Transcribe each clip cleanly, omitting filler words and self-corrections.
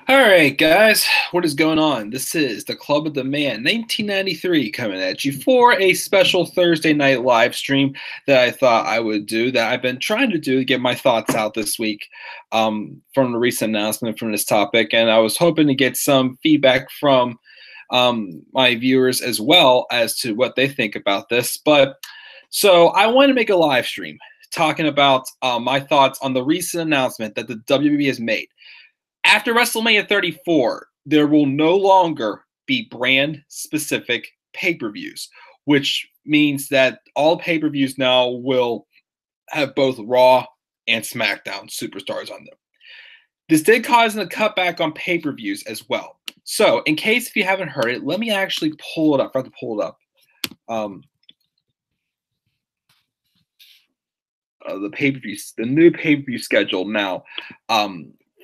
All right, guys, what is going on? This is the Club of the Man 1993 coming at you for a special Thursday night live stream that I thought I would do, that I've been trying to do to get my thoughts out this week from the recent announcement from this topic. And I was hoping to get some feedback from my viewers as well as to what they think about this. So I want to make a live stream talking about my thoughts on the recent announcement that the WWE has made. After WrestleMania 34, there will no longer be brand-specific pay-per-views, which means that all pay-per-views now will have both Raw and SmackDown superstars on them. This did cause a cutback on pay-per-views as well. So, in case if you haven't heard it, let me actually pull it up. I have to pull it up. The pay-per-views, the new pay-per-view schedule now.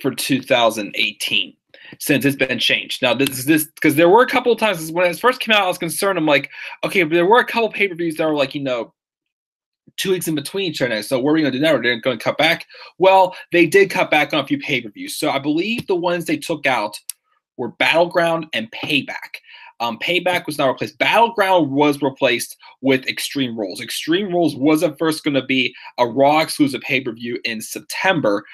For 2018, since it's been changed. Now, this because there were a couple of times when it first came out, I was concerned. I'm like, okay, but there were a couple of pay-per-views that were like, 2 weeks in between each other. So what are we going to do now? They're going to cut back. Well, they did cut back on a few pay-per-views. So I believe the ones they took out were Battleground and Payback. Payback was not replaced. Battleground was replaced with Extreme Rules. Extreme Rules was at first going to be a Raw exclusive pay-per-view in September,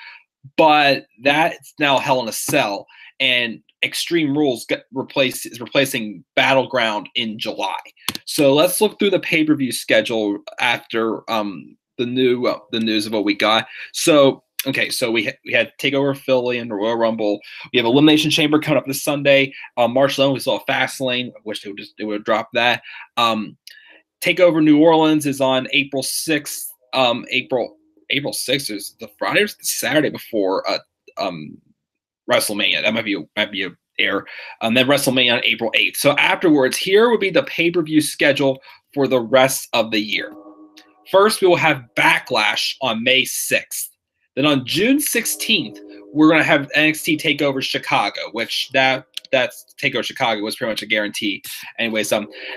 but that's now Hell in a Cell, and Extreme Rules is replacing Battleground in July. So let's look through the pay-per-view schedule after the news of what we got. So we had Takeover Philly and the Royal Rumble. We have Elimination Chamber coming up this Sunday. March 11th, we saw Fastlane. I wish they would drop that. Takeover New Orleans is on April 6th. April 6th is the Friday or the Saturday before WrestleMania. That might be a air. Then WrestleMania on April 8th. So afterwards, here would be the pay-per-view schedule for the rest of the year. First, we will have Backlash on May 6th. Then on June 16th, we're going to have NXT TakeOver Chicago, which that's TakeOver Chicago was pretty much a guarantee. Anyways,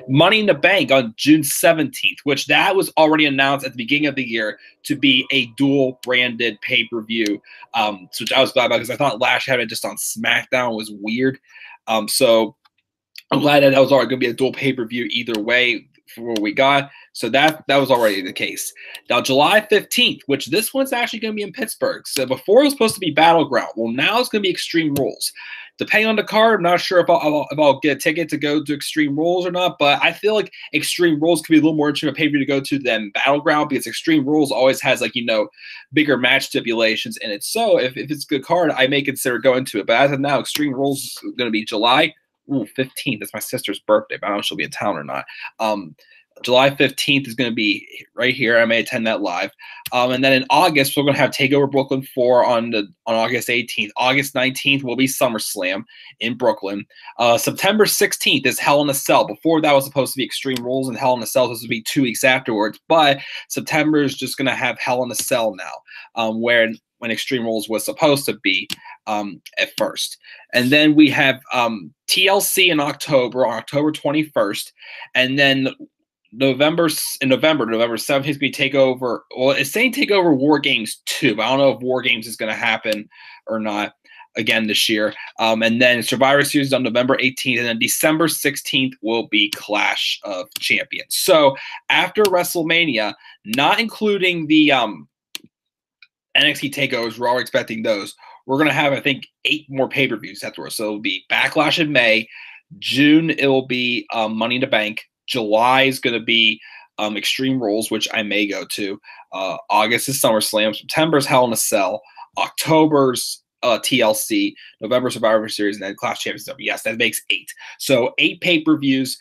Money in the Bank on June 17th, which that was already announced at the beginning of the year to be a dual branded pay-per-view, which I was glad about because I thought last year having it just on SmackDown was weird. So I'm glad that was already going to be a dual pay-per-view either way for what we got. So that was already the case. Now, July 15th, which this one's actually going to be in Pittsburgh. So before it was supposed to be Battleground. Well, now it's going to be Extreme Rules. Depending on the card, I'm not sure if I'll get a ticket to go to Extreme Rules or not, but I feel like Extreme Rules could be a little more interesting of a pay-per-view to go to than Battleground, because Extreme Rules always has bigger match stipulations in it. So if it's a good card, I may consider going to it. But as of now, Extreme Rules is going to be July 15th. That's my sister's birthday, but I don't know if she'll be in town or not. July 15th is going to be right here. I may attend that live. And then in August, we're going to have TakeOver Brooklyn 4 on August 18th. August 19th will be SummerSlam in Brooklyn. September 16th is Hell in a Cell. Before that was supposed to be Extreme Rules, and Hell in a Cell was supposed to be 2 weeks afterwards. But September is just going to have Hell in a Cell now, when Extreme Rules was supposed to be at first. And then we have TLC in October, on October 21st. And then November 17th is going to be TakeOver. Well, it's saying TakeOver War Games 2, but I don't know if War Games is going to happen or not again this year. And then Survivor Series on November 18th, and then December 16th will be Clash of Champions. So after WrestleMania, not including the NXT takeovers, we're all expecting those. We're going to have, I think, 8 more pay-per-views afterwards. So it'll be Backlash in May. June, it will be Money in the Bank. July is going to be Extreme Rules, which I may go to. August is SummerSlam. September is Hell in a Cell. October's TLC. November Survivor Series, and then Clash Champions. Yes, that makes 8. So 8 pay-per-views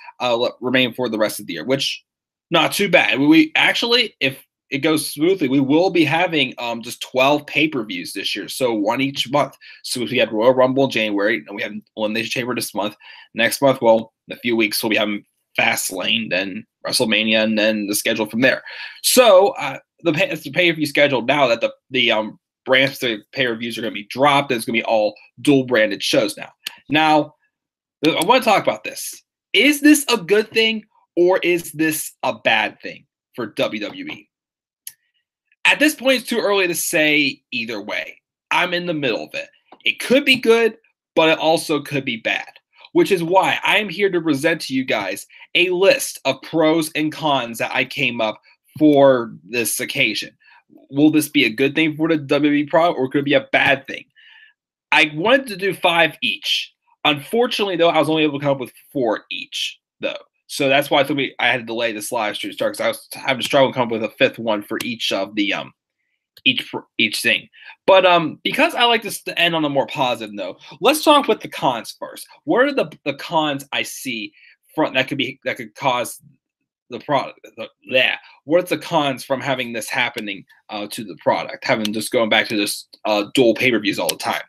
remain for the rest of the year, which not too bad. We actually, if it goes smoothly, we will be having just 12 pay-per-views this year, so 1 each month. So if we had Royal Rumble in January, and we have Elimination Chamber this month. Next month, well, in a few weeks, we'll be having Fastlane, then WrestleMania, and then the schedule from there. So it's the pay-per-view schedule now that the brand pay-per-views are going to be dropped. It's going to be all dual-branded shows now. Now, I want to talk about this. Is this a good thing, or is this a bad thing for WWE? At this point, it's too early to say either way. I'm in the middle of it. It could be good, but it also could be bad, which is why I am here to present to you guys a list of pros and cons that I came up for this occasion. Will this be a good thing for the WWE product, or could it be a bad thing? I wanted to do 5 each. Unfortunately, though, I was only able to come up with 4 each, though. So that's why I had to delay this live stream start, because I was having to struggle to come up with a 5th one for each of the each thing. But because I like this to end on a more positive note, let's talk with the cons first. What are the cons I see that could cause the product? What's the cons from having this happening to the product? Having just going back to this dual pay-per-views all the time.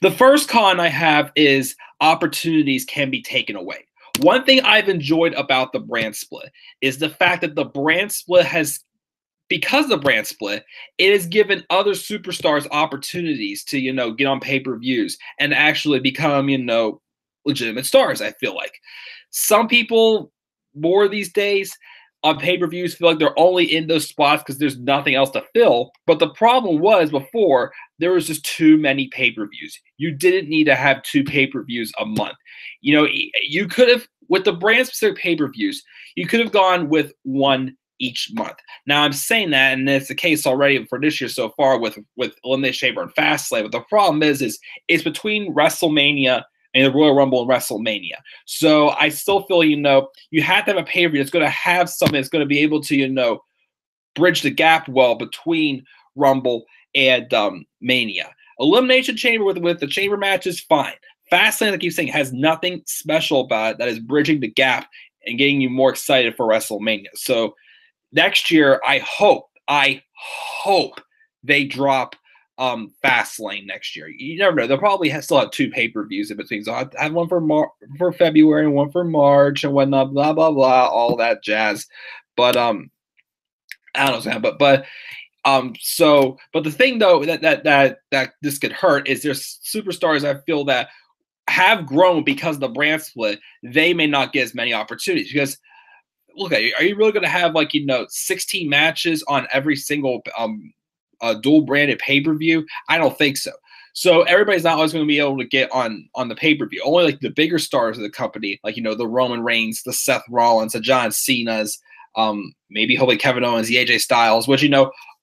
The first con I have is opportunities can be taken away. One thing I've enjoyed about the brand split is the fact that the brand split because the brand split, it has given other superstars opportunities to, get on pay-per-views and actually become, legitimate stars, I feel like. Some people more these days on pay-per-views feel like they're only in those spots because there's nothing else to fill. But the problem was before, there was just too many pay-per-views. You didn't need to have 2 pay-per-views a month. You could have, with the brand-specific pay-per-views, you could have gone with 1 each month. Now, I'm saying that, and it's the case already for this year so far with Elimination Chamber and Fastlane. But the problem is it's between WrestleMania and the Royal Rumble and WrestleMania. So I still feel, you have to have a pay-per-view that's going to have something that's going to be able to, bridge the gap well between Rumble and Mania. Elimination Chamber with the Chamber matches, fine. Fastlane, like I keep saying, has nothing special about it that is bridging the gap and getting you more excited for WrestleMania. So next year, I hope they drop Fastlane next year. You never know. They'll probably still have 2 pay-per-views in between. So I have one for February and one for March and whatnot, blah, blah, blah, all that jazz. But I don't know, but the thing though that this could hurt is there's superstars I feel that have grown because of the brand split. They may not get as many opportunities because look, are you really going to have 16 matches on every single dual branded pay-per-view? I don't think so. So everybody's not always going to be able to get on the pay-per-view. Only the bigger stars of the company, the Roman Reigns, the Seth Rollins, the John Cena's, maybe hopefully Kevin Owens, the AJ Styles, which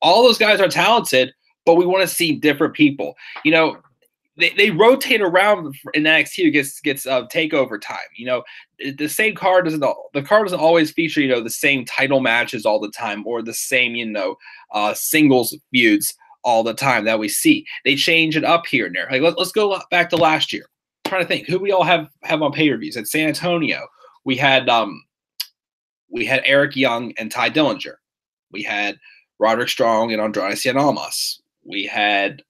all those guys are talented, but we want to see different people. They rotate around in NXT who gets takeover time. The same card doesn't always feature the same title matches all the time or the same singles feuds all the time that we see. They change it up here and there. Let's go back to last year. I'm trying to think who we all have on pay-per-views. At San Antonio, we had Eric Young and Ty Dillinger. We had Roderick Strong and Andrade Cien Almas. We had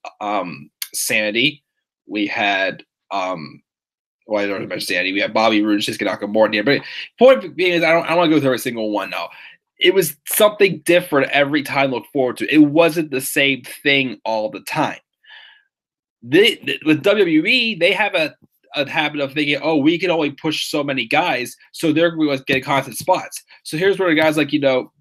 Sanity. We had I don't remember Sanity. We had Bobby Roode, Shinsuke Nakamura. But point being is I don't want to go through every single one now. It was something different every time to look forward to. It wasn't the same thing all the time. With WWE, they have a habit of thinking, oh, we can only push so many guys, so they're going to get constant spots. So here's where guys like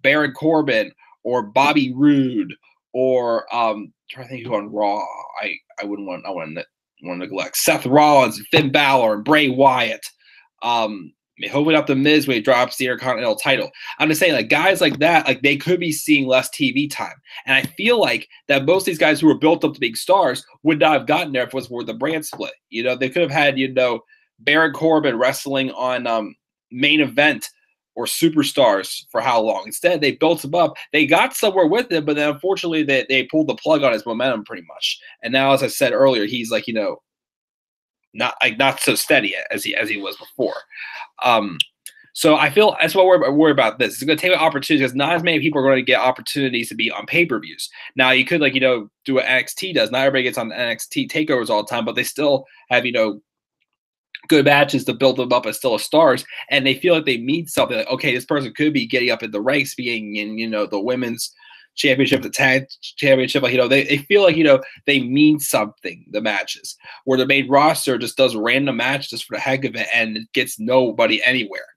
Baron Corbin or Bobby Roode or trying to think who on Raw I wouldn't want to neglect Seth Rollins, Finn Balor, and Bray Wyatt. Hopefully not the Miz when he drops the Intercontinental title. I'm just saying, guys like that, they could be seeing less TV time. And I feel like that most of these guys who were built up to big stars would not have gotten there if it was for the brand split. They could have had, Baron Corbin wrestling on Main Event or Superstars for how long. Instead, they built him up. They got somewhere with him, but then unfortunately they pulled the plug on his momentum pretty much. And now, as I said earlier, he's not so steady as he was before. So I feel that's what we're worried about this. It's going to take opportunities because not as many people are going to get opportunities to be on pay-per-views. Now you could do what NXT does. Not everybody gets on the NXT takeovers all the time, but they still have good matches to build them up as still stars, and they feel like they mean something. Okay, this person could be getting up in the ranks, being in the women's championship, the tag championship. They feel like they mean something. The matches where the main roster just does random matches just for the heck of it, and it gets nobody anywhere.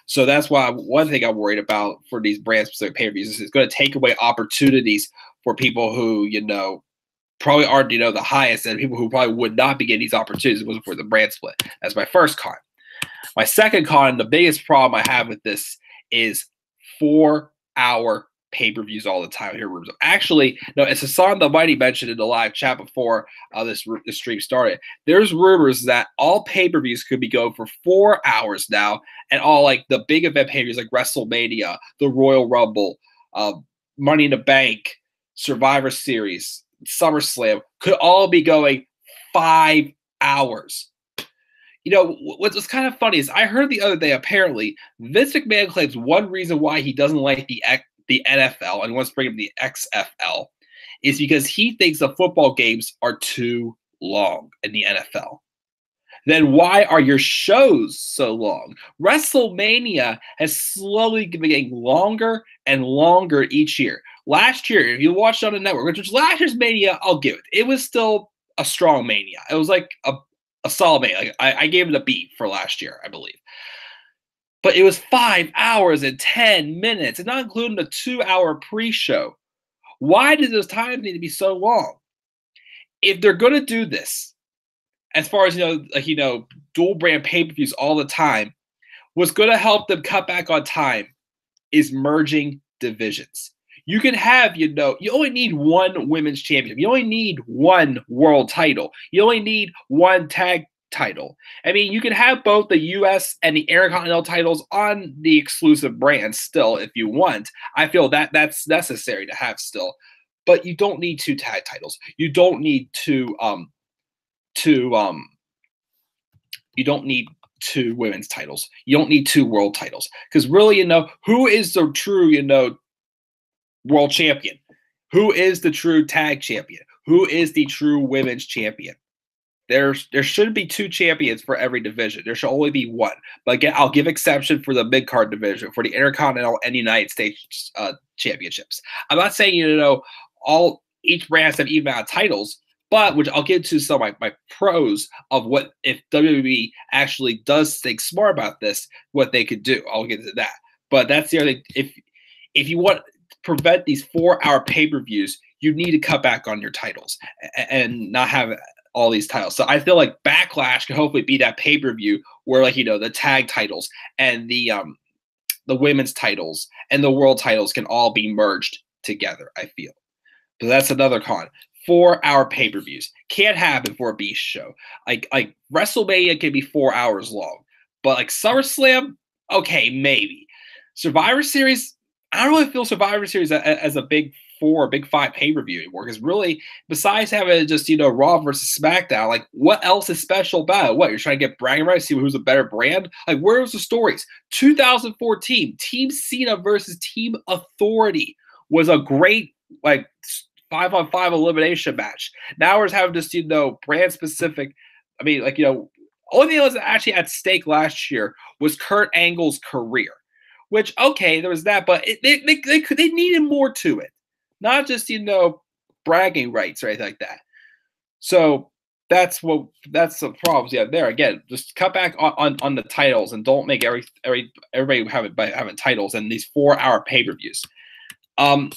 So that's why one thing I'm worried about for these brand specific pay-per-views is it's going to take away opportunities for people who probably are, the highest, and people who probably would not be getting these opportunities if it wasn't for the brand split. That's my first con. My second con, the biggest problem I have with this is 4-hour pay-per-views all the time. Here, actually, no, it's Hassan the Mighty mentioned in the live chat before this stream started. There's rumors that all pay-per-views could be going for 4 hours now, and all like the big event pay-per-views like WrestleMania, the Royal Rumble, Money in the Bank, Survivor Series, SummerSlam could all be going 5 hours. What's kind of funny is I heard the other day, apparently, Vince McMahon claims one reason why he doesn't like the NFL and wants to bring up the XFL is because he thinks the football games are too long in the NFL. Then why are your shows so long? WrestleMania has slowly been getting longer and longer each year. Last year, if you watched it on the network, which was last year's Mania, I'll give it. It was still a strong Mania. It was like a solid Mania. Like, I gave it a B for last year, I believe. But it was 5 hours and 10 minutes, and not including the 2-hour pre-show. Why do those times need to be so long? If they're going to do this, as far as, dual brand pay-per-views all the time, what's going to help them cut back on time is merging divisions. You can have, you only need one women's championship. You only need one world title. You only need one tag title. I mean, you can have both the U.S. and the Intercontinental titles on the exclusive brand still if you want. I feel that that's necessary to have still. But you don't need 2 tag titles. You don't need you don't need 2 women's titles. You don't need 2 world titles. Because really, who is the true, world champion? Who is the true tag champion? Who is the true women's champion? There shouldn't be 2 champions for every division. There should only be one. But again, I'll give exception for the mid-card division, for the Intercontinental and United States championships. I'm not saying, each brand has to have even amount of titles, but which I'll get to some of my pros of what if WWE actually does think smart about this, what they could do. I'll get to that. But that's the other thing. If you want to prevent these 4-hour pay-per-views, you need to cut back on your titles and not have all these titles. So I feel like Backlash can hopefully be that pay-per-view where, the tag titles and the women's titles and the world titles can all be merged together, I feel. So that's another con. 4-hour pay-per-views can't happen for a Beast show. Like WrestleMania can be 4 hours long, but like SummerSlam, okay, maybe. Survivor Series, I don't really feel Survivor Series as a big 4 or big 5 pay-per-view anymore. Because really, besides having just Raw versus SmackDown, like what else is special about it? What, you're trying to get bragging rights, see who's a better brand? Like, where's the stories? 2014, Team Cena versus Team Authority was a great 5-on-5 elimination match. Now we're having just, brand specific. I mean, only thing that was actually at stake last year was Kurt Angle's career, which, okay, there was that, but they needed more to it. Not just, bragging rights or anything like that. So that's the problems you have there. Again, just cut back on the titles and don't make everybody having titles and these 4-hour pay-per-views.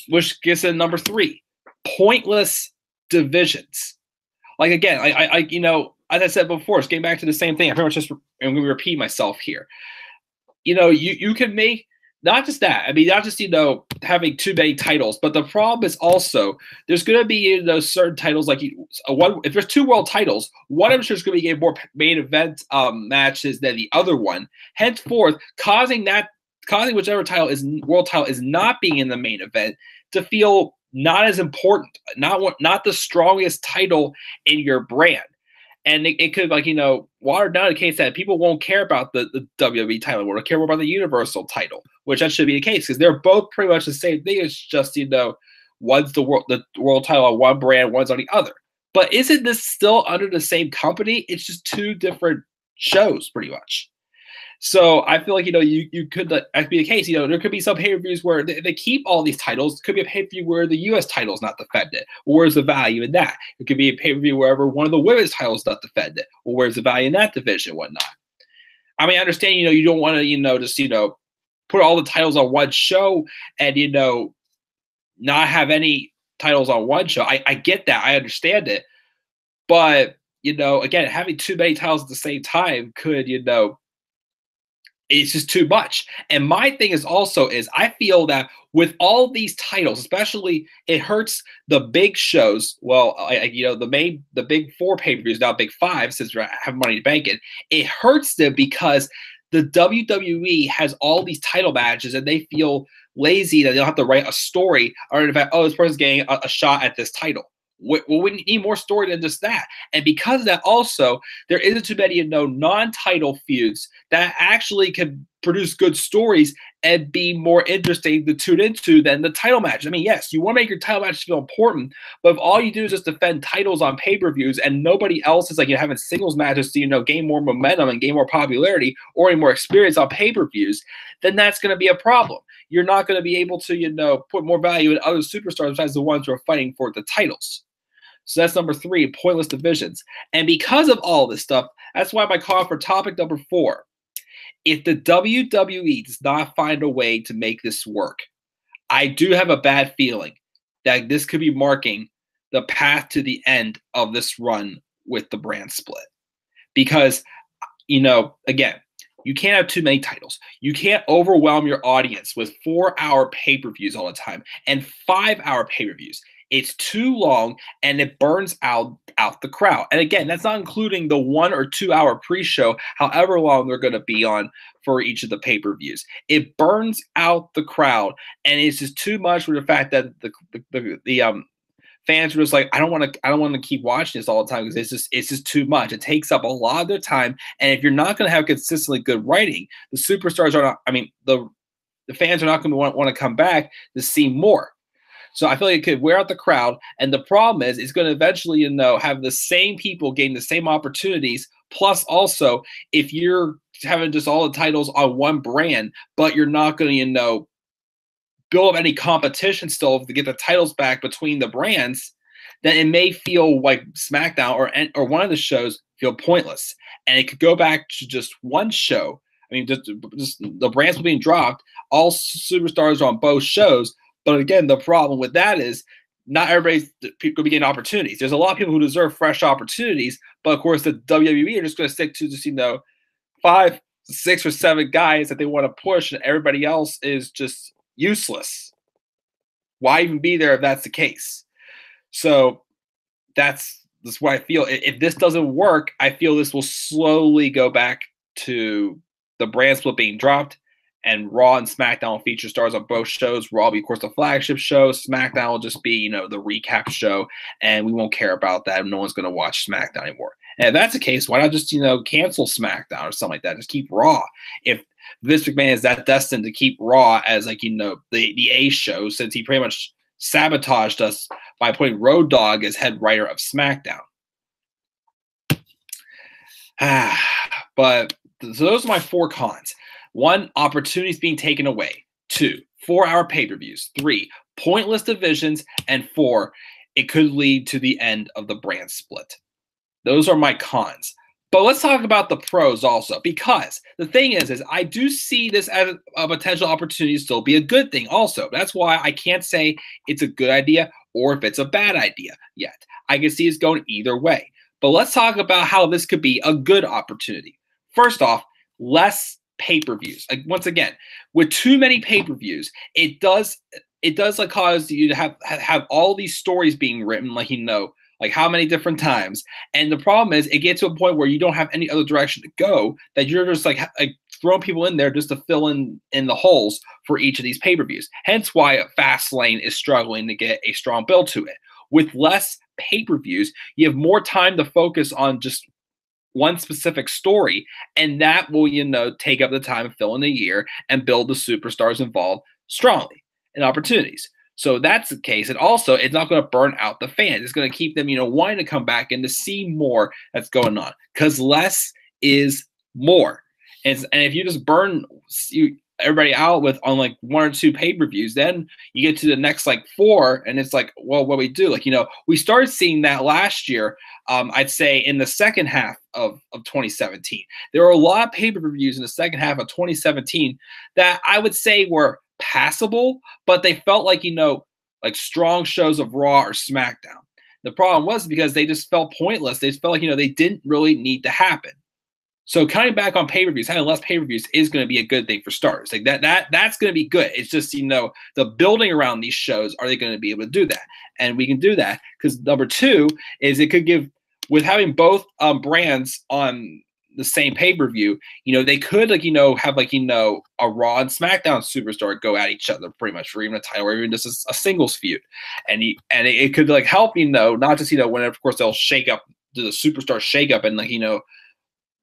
Which gets in number 3. Pointless divisions. Like, again, I as I said before, it's getting back to the same thing. I pretty much I'm going to repeat myself here. You can make not just that. I mean, not just having too many titles, but the problem is also there's going to be certain titles like if there's 2 world titles, one of them is going to be getting more main event matches than the other one. Henceforth, causing whichever world title is not being in the main event to feel not as important, not the strongest title in your brand. And it could, water down the case that people won't care about the WWE title. They'll care more about the Universal title, which that should be the case because they're both pretty much the same thing. It's just, one's the world title on one brand, one's on the other. But isn't this still under the same company? It's just 2 different shows, pretty much. So I feel like, you could that be the case. There could be some pay-per-views where they keep all these titles. It could be a pay-per-view where the U.S. title is not defended. Well, where's the value in that? It could be a pay-per-view wherever one of the women's titles is not defended. Well, where's the value in that division and whatnot? I mean, I understand, you don't want to, just, put all the titles on one show and, not have any titles on one show. I get that. I understand it. But, again, having too many titles at the same time could, it's just too much. And my thing is also is I feel that with all these titles, especially it hurts the big shows. Well, the big four pay-per-views, now big five, since we have Money to Bank it hurts them because the WWE has all these title matches and they feel lazy that they don't have to write a story or in fact, this person's getting a shot at this title. Well, we need more story than just that. And because of that also, there isn't too many non-title feuds that actually can produce good stories and be more interesting to tune into than the title match. I mean, yes, you want to make your title matches feel important, but if all you do is just defend titles on pay-per-views and nobody else is like having singles matches to gain more momentum and gain more popularity or any more experience on pay-per-views, then that's going to be a problem. You're not going to be able to put more value in other superstars besides the ones who are fighting for the titles. So that's number 3, pointless divisions. And because of all this stuff, that's why my call for topic number 4. If the WWE does not find a way to make this work, I do have a bad feeling that this could be marking the path to the end of this run with the brand split. Because, again, you can't have too many titles. You can't overwhelm your audience with 4-hour pay-per-views all the time and 5-hour pay-per-views. It's too long and it burns out the crowd. And again, that's not including the 1 or 2 hour pre-show, however long they're going to be on for each of the pay-per-views. It burns out the crowd, and it's just too much for the fact that the fans are just like, I don't want to keep watching this all the time because it's just too much. It takes up a lot of their time, and if you're not going to have consistently good writing, the superstars are not. I mean, the fans are not going to want to come back to see more. So I feel like it could wear out the crowd, and the problem is it's going to eventually, have the same people gain the same opportunities. Plus, also, if you're having just all the titles on one brand, but you're not going to, build up any competition still to get the titles back between the brands, then it may feel like SmackDown or one of the shows feel pointless, and it could go back to just one show. I mean, just the brands will be dropped. All superstars are on both shows. But again, the problem with that is not everybody's going to be getting opportunities. There's a lot of people who deserve fresh opportunities, but of course the WWE are just going to stick to just 5, 6, or 7 guys that they want to push, and everybody else is just useless. Why even be there if that's the case? So that's why I feel if this doesn't work, I feel this will slowly go back to the brand split being dropped. And Raw and SmackDown will feature stars on both shows. Raw will be, of course, the flagship show. SmackDown will just be, the recap show. And we won't care about that. No one's going to watch SmackDown anymore. And if that's the case, why not just, cancel SmackDown or something like that? Just keep Raw. If Vince McMahon is that destined to keep Raw as, the A show, since he pretty much sabotaged us by putting Road Dogg as head writer of SmackDown. But so those are my 4 cons. 1, opportunities being taken away. 2, 4-hour pay-per-views. 3, pointless divisions. And 4, it could lead to the end of the brand split. Those are my cons. But let's talk about the pros also, because the thing is I do see this as a potential opportunity to still be a good thing also. That's why I can't say it's a good idea or if it's a bad idea yet. I can see it's going either way. But let's talk about how this could be a good opportunity. First off, less pay-per-views. Once again, with too many pay-per-views, it does cause you to have all these stories being written, like how many different times. And the problem is it gets to a point where you don't have any other direction to go, that you're just like throwing people in there just to fill in the holes for each of these pay-per-views. Hence why Fastlane is struggling to get a strong build to it. With less pay-per-views, you have more time to focus on just one specific story, and that will, take up the time, fill in the year, and build the superstars involved strongly and opportunities. So that's the case. And also, it's not going to burn out the fans. It's going to keep them, wanting to come back and to see more that's going on, because less is more. And if you just burn everybody out with on 1 or 2 pay-per-views, then you get to the next 4, and it's like, well, what do we do? We started seeing that last year. I'd say in the second half of 2017, there were a lot of pay-per-views in the second half of 2017 that I would say were passable, but they felt like, like strong shows of Raw or SmackDown. The problem was because they just felt pointless. They just felt like, they didn't really need to happen. So cutting back on pay-per-views, having less pay-per-views is going to be a good thing for starters. Like that's going to be good. It's just, the building around these shows, are they going to be able to do that? And we can do that because number two is it could give, with having both brands on the same pay-per-view, they could have a Raw and SmackDown superstar go at each other pretty much for even a title or even just a singles feud. And it could help, not just, when of course they'll shake up, do the superstar shake up and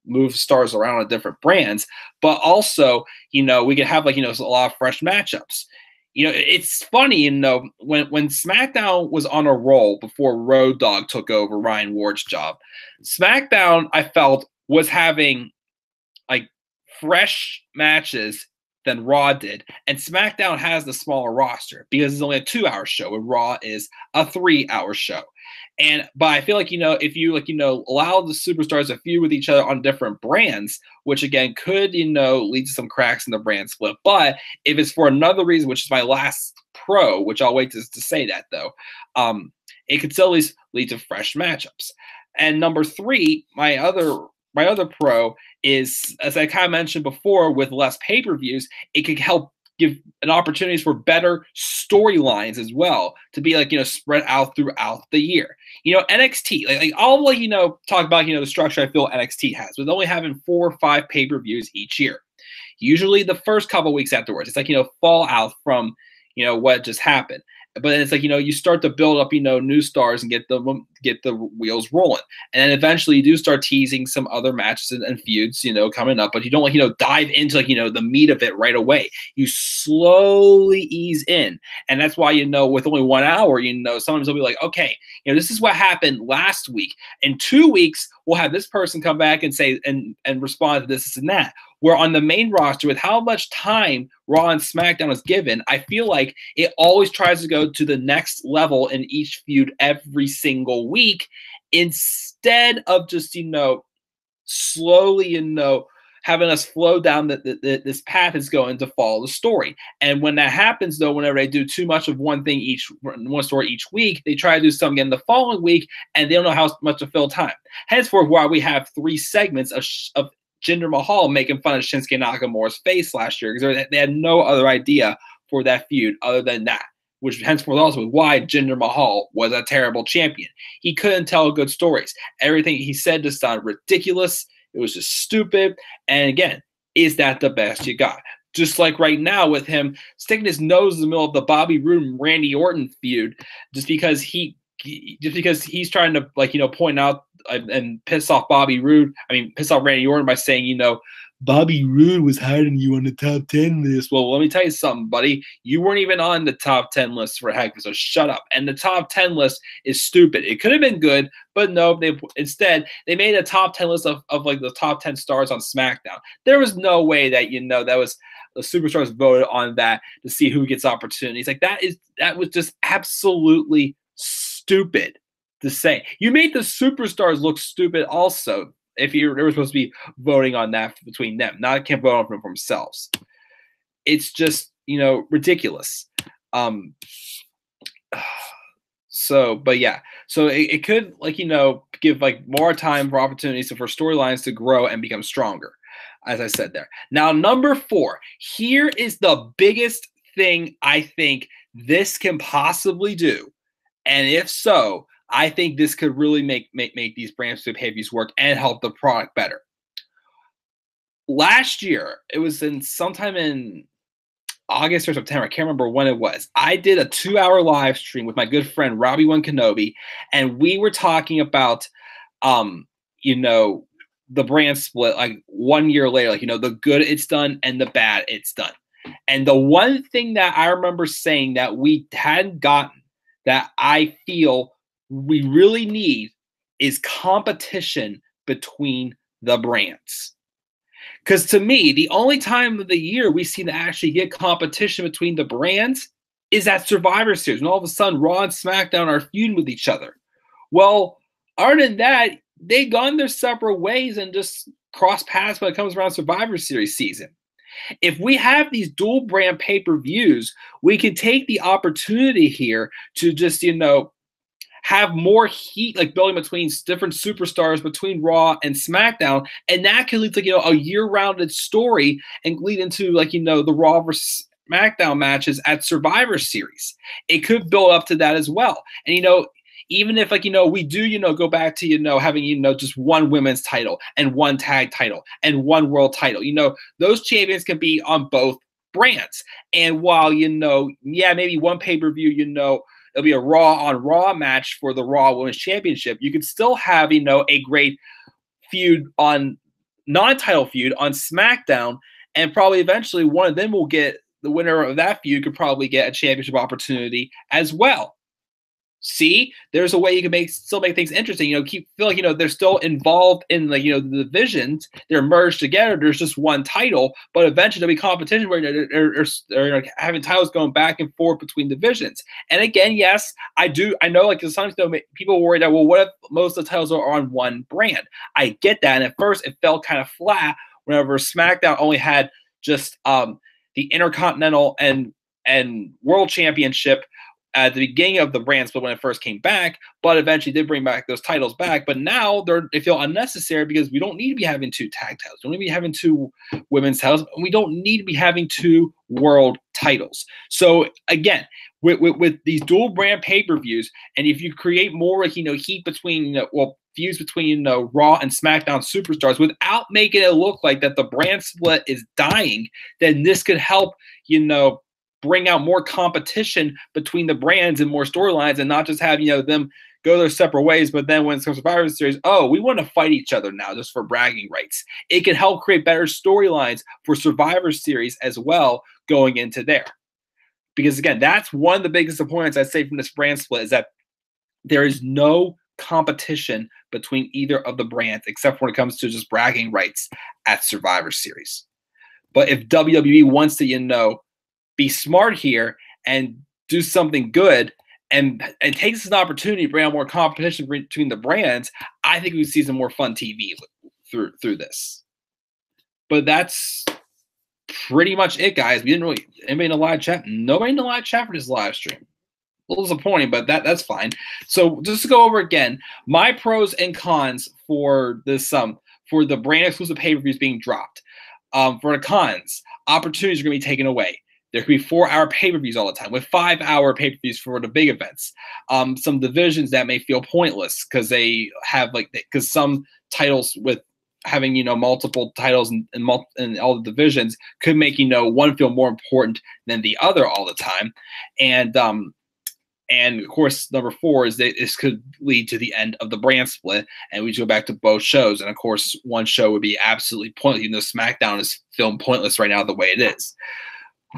move stars around on different brands, but also, we could have a lot of fresh matchups. It's funny, when SmackDown was on a roll before Road Dogg took over Ryan Ward's job, SmackDown, I felt, was having fresh matches than Raw did. And SmackDown has the smaller roster because it's only a 2-hour show and Raw is a 3-hour show. But I feel like, if you allow the superstars to feud with each other on different brands, which again could, lead to some cracks in the brand split. But if it's for another reason, which is my last pro, which I'll wait to say that though, it could still at least lead to fresh matchups. And number three, my other pro is, as I kind of mentioned before, with less pay-per-views, it could help give an opportunities for better storylines as well to be spread out throughout the year. NXT, I'll talk about the structure I feel NXT has with only having 4 or 5 pay-per-views each year. Usually the first couple weeks afterwards, it's fallout from what just happened. But then it's you start to build up, new stars and get the wheels rolling. And then eventually you do start teasing some other matches and feuds, coming up, but you don't dive into the meat of it right away. You slowly ease in. And that's why, with only 1 hour, sometimes they'll be like, okay, this is what happened last week. In 2 weeks, we'll have this person come back and say, and respond to this and that. Where on the main roster, with how much time Raw and SmackDown is given, I feel like it always tries to go to the next level in each feud every single week, instead of just, slowly, having us flow down this path is going to follow the story. And when that happens, though, whenever they do too much of one story each week, they try to do something in the following week, and they don't know how much to fill time. Henceforth, why we have 3 segments of Jinder Mahal making fun of Shinsuke Nakamura's face last year, because they had no other idea for that feud other than that, which henceforth also why Jinder Mahal was a terrible champion. He couldn't tell good stories. Everything he said just sounded ridiculous. It was just stupid. And again, is that the best you got? Just like right now with him sticking his nose in the middle of the Bobby Roode and Randy Orton feud, just because he's trying to point out and piss off Bobby Roode. Piss off Randy Orton by saying, Bobby Roode was hiding you on the top 10 list. Well, let me tell you something, buddy. You weren't even on the top 10 list for heck, so shut up. And the top 10 list is stupid. It could have been good, but no, instead they made a top 10 list of the top 10 stars on SmackDown. There was no way that, that was the superstars voted on that to see who gets opportunities. That was just absolutely stupid to say. You made the superstars look stupid also if they were supposed to be voting on that between them. Not can't vote on them for themselves. It's just, ridiculous. But yeah. So it could give more time for opportunities for storylines to grow and become stronger, as I said there. Now, number 4. Here is the biggest thing I think this can possibly do. And if so, I think this could really make these brand split pay-per-views work and help the product better. Last year, it was sometime in August or September. I can't remember when it was. I did a 2-hour live stream with my good friend Robbie One Kenobi, and we were talking about, the brand split 1 year later, the good it's done and the bad it's done. And the one thing that I remember saying that we hadn't gotten, that I feel we really need, is competition between the brands. Because to me, the only time of the year we seem to actually get competition between the brands is at Survivor Series, when all of a sudden Raw and SmackDown are feuding with each other. Well, other than that, they've gone their separate ways and just cross paths when it comes around Survivor Series season. If we have these dual brand pay-per-views, we can take the opportunity here to just, have more heat, like building between different superstars between Raw and SmackDown, and that can lead to a year-rounded story and lead into the Raw versus SmackDown matches at Survivor Series. It could build up to that as well, and even if we do go back to having just one women's title and one tag title and one world title, those champions can be on both brands. And while maybe one pay-per-view it'll be a Raw on Raw match for the Raw Women's Championship, you could still have, a great feud on non-title feud on SmackDown, and probably eventually one of them will get the winner of that feud could probably get a championship opportunity as well. See, there's a way you can still make things interesting. Feel like they're still involved in the divisions. They're merged together. There's just one title, but eventually there'll be competition where they're having titles going back and forth between divisions. And again, yes, I know sometimes people worry that, well, what if most of the titles are on one brand? I get that, and at first it felt kind of flat whenever SmackDown only had just the Intercontinental and World Championship at the beginning of the brand split when it first came back, but eventually did bring back those titles back. But now they feel unnecessary because we don't need to be having 2 tag titles. We don't need to be having 2 women's titles. And we don't need to be having 2 world titles. So again, with these dual brand pay-per-views, and if you create more heat between feuds between Raw and SmackDown superstars without making it look like that the brand split is dying, then this could help bring out more competition between the brands and more storylines, and not just have them go their separate ways. But then when it comes to Survivor Series, we want to fight each other now just for bragging rights. It can help create better storylines for Survivor Series as well going into there. Because again, that's one of the biggest disappointments I'd say from this brand split, is that there is no competition between either of the brands except when it comes to just bragging rights at Survivor Series. But if WWE wants to be smart here and do something good and takes this an opportunity to bring out more competition between the brands, I think we see some more fun TV through this. But that's pretty much it, guys. We didn't really anybody in the live chat. Nobody in the live chat for this live stream. A little disappointing, but that's fine. So just to go over again, my pros and cons for this for the brand exclusive pay-per-views being dropped. For the cons, opportunities are going to be taken away. There could be 4-hour pay-per-views all the time with 5-hour pay-per-views for the big events. Some divisions that may feel pointless because they have because some titles with having multiple titles and all the divisions could make one feel more important than the other all the time. And of course, number 4 is that this could lead to the end of the brand split, and we just go back to both shows. And of course, one show would be absolutely pointless, even though SmackDown is feeling pointless right now the way it is.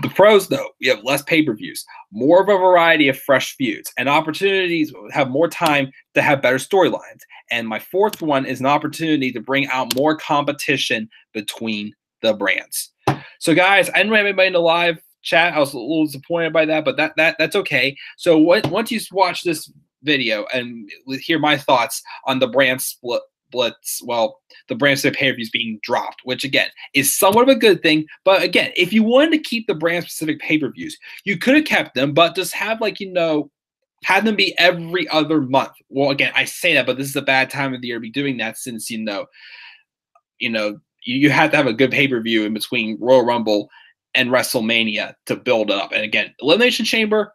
The pros, though, we have less pay-per-views, more of a variety of fresh feuds, and opportunities have more time to have better storylines. And my 4th one is an opportunity to bring out more competition between the brands. So, guys, I didn't have anybody in the live chat. I was a little disappointed by that, but that's okay. So once you watch this video and hear my thoughts on the brand splits, the brand split pay-per-views being dropped, which again is somewhat of a good thing. But again, if you wanted to keep the brand specific pay-per-views, you could have kept them, but just have have them be every other month. Well, again, I say that, but this is a bad time of the year to be doing that, since you have to have a good pay-per-view in between Royal Rumble and WrestleMania to build it up. And again, Elimination Chamber,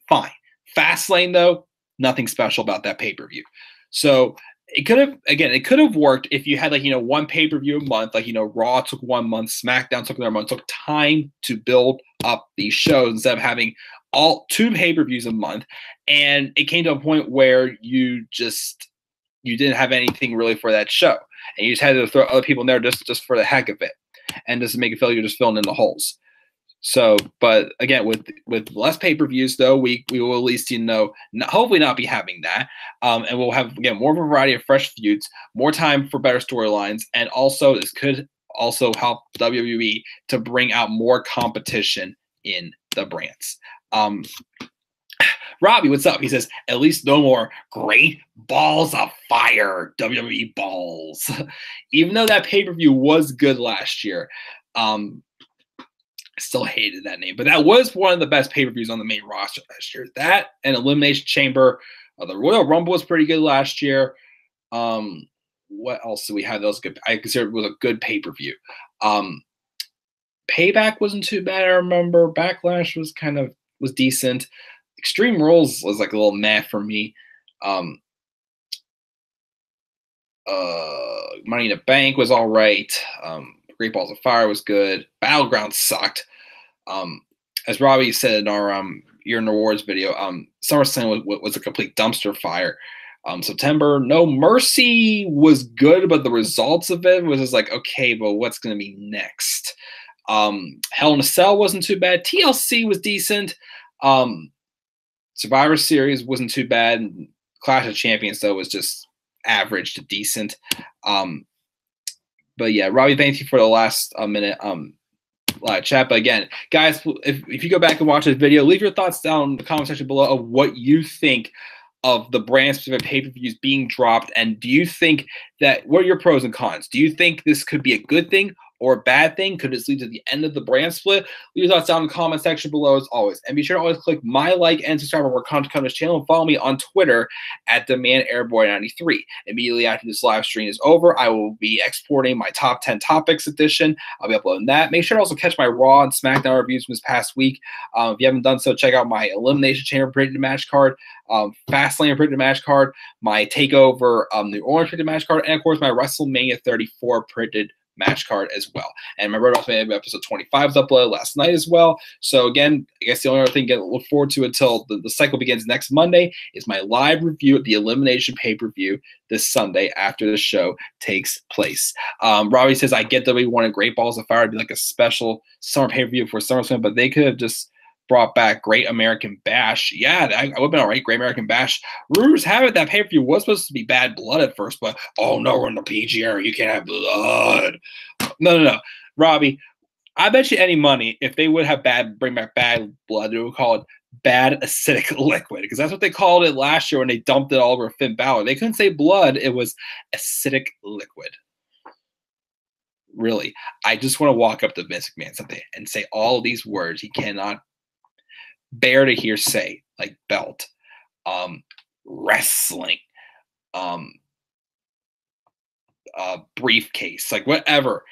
fine. Fastlane, though, nothing special about that pay-per-view. So it could have worked if you had one pay-per-view a month, Raw took 1 month, SmackDown took another month, took time to build up these shows instead of having all 2 pay-per-views a month. And it came to a point where you didn't have anything really for that show, and you just had to throw other people in there just for the heck of it, and just to make it feel you're just filling in the holes. So, but again, with less pay-per-views, though, we will at least, hopefully not be having that. And we'll have, again, more of a variety of fresh feuds, more time for better storylines. And also, this could also help WWE to bring out more competition in the brands. Robbie, what's up? He says, at least no more great balls of fire, WWE balls. Even though that pay-per-view was good last year, I still hated that name, but that was one of the best pay-per-views on the main roster last year. That and Elimination Chamber. The Royal Rumble was pretty good last year. What else do we have? That was good. I consider it was a good pay-per-view. Payback wasn't too bad. I remember Backlash was decent. Extreme Rules was like a little meh for me. Money in the Bank was all right. Great Balls of Fire was good. Battleground sucked. As Robbie said in our Year in Awards video, SummerSlam was a complete dumpster fire. September, No Mercy was good, but the results of it was just like, okay, but what's going to be next? Hell in a Cell wasn't too bad. TLC was decent. Survivor Series wasn't too bad. Clash of Champions, though, was just average to decent. But yeah, Robbie, thank you for the last minute live chat. But again, guys, if you go back and watch this video, leave your thoughts down in the comment section below of what you think of the brand specific pay-per-views being dropped. And do you think that, what are your pros and cons? Do you think this could be a good thing or a bad thing? Could this lead to the end of the brand split? Leave your thoughts down in the comment section below as always. And be sure to always click my like and subscribe for more content on this channel, and follow me on Twitter at DemandAirboy93. Immediately after this live stream is over, I will be exporting my top 10 topics edition. I'll be uploading that. Make sure to also catch my Raw and SmackDown reviews from this past week. If you haven't done so, check out my Elimination Chamber predicted match card, Fastlane predicted match card, my Takeover New Orleans predicted match card, and of course my WrestleMania 34 predicted match card as well. And my Road WrestleMania episode 25 was uploaded last night as well. So again, I guess the only other thing to look forward to until the cycle begins next Monday is my live review of the Elimination pay-per-view this Sunday after the show takes place. Robbie says, I get that we wanted Great Balls of Fire to be like a special summer pay-per-view for SummerSlam, but they could have just brought back Great American Bash. Yeah, I would have been all right. Great American Bash. Rumors have it that pay-per-view was supposed to be Bad Blood at first, but oh no, we're in the PG era. You can't have blood. No. Robbie, I bet you any money if they would have bring back Bad Blood, they would call it Bad Acidic Liquid, because that's what they called it last year when they dumped it all over Finn Balor. They couldn't say blood. It was acidic liquid. Really, I just want to walk up to Vince McMahon someday and say all these words he cannot bear to hear say, like belt, wrestling, briefcase, like whatever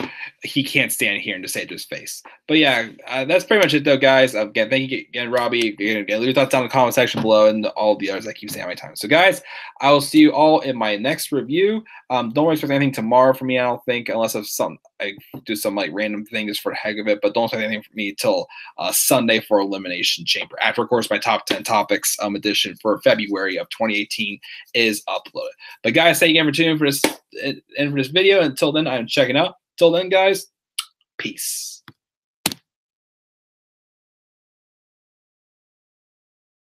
he can't stand hearing to say to his face. But yeah, that's pretty much it though, guys. Again, thank you again, Robbie. Again, leave your thoughts down in the comment section below, and all the others I keep saying my time. So guys, I will see you all in my next review. Don't expect anything tomorrow from me, I don't think, unless I do some like random thing just for the heck of it. But don't expect anything from me till Sunday for Elimination Chamber. After, of course, my top 10 topics edition for February of 2018 is uploaded. But guys, thank you again for tuning in for this video. Until then, I'm checking out. Till then, guys, peace.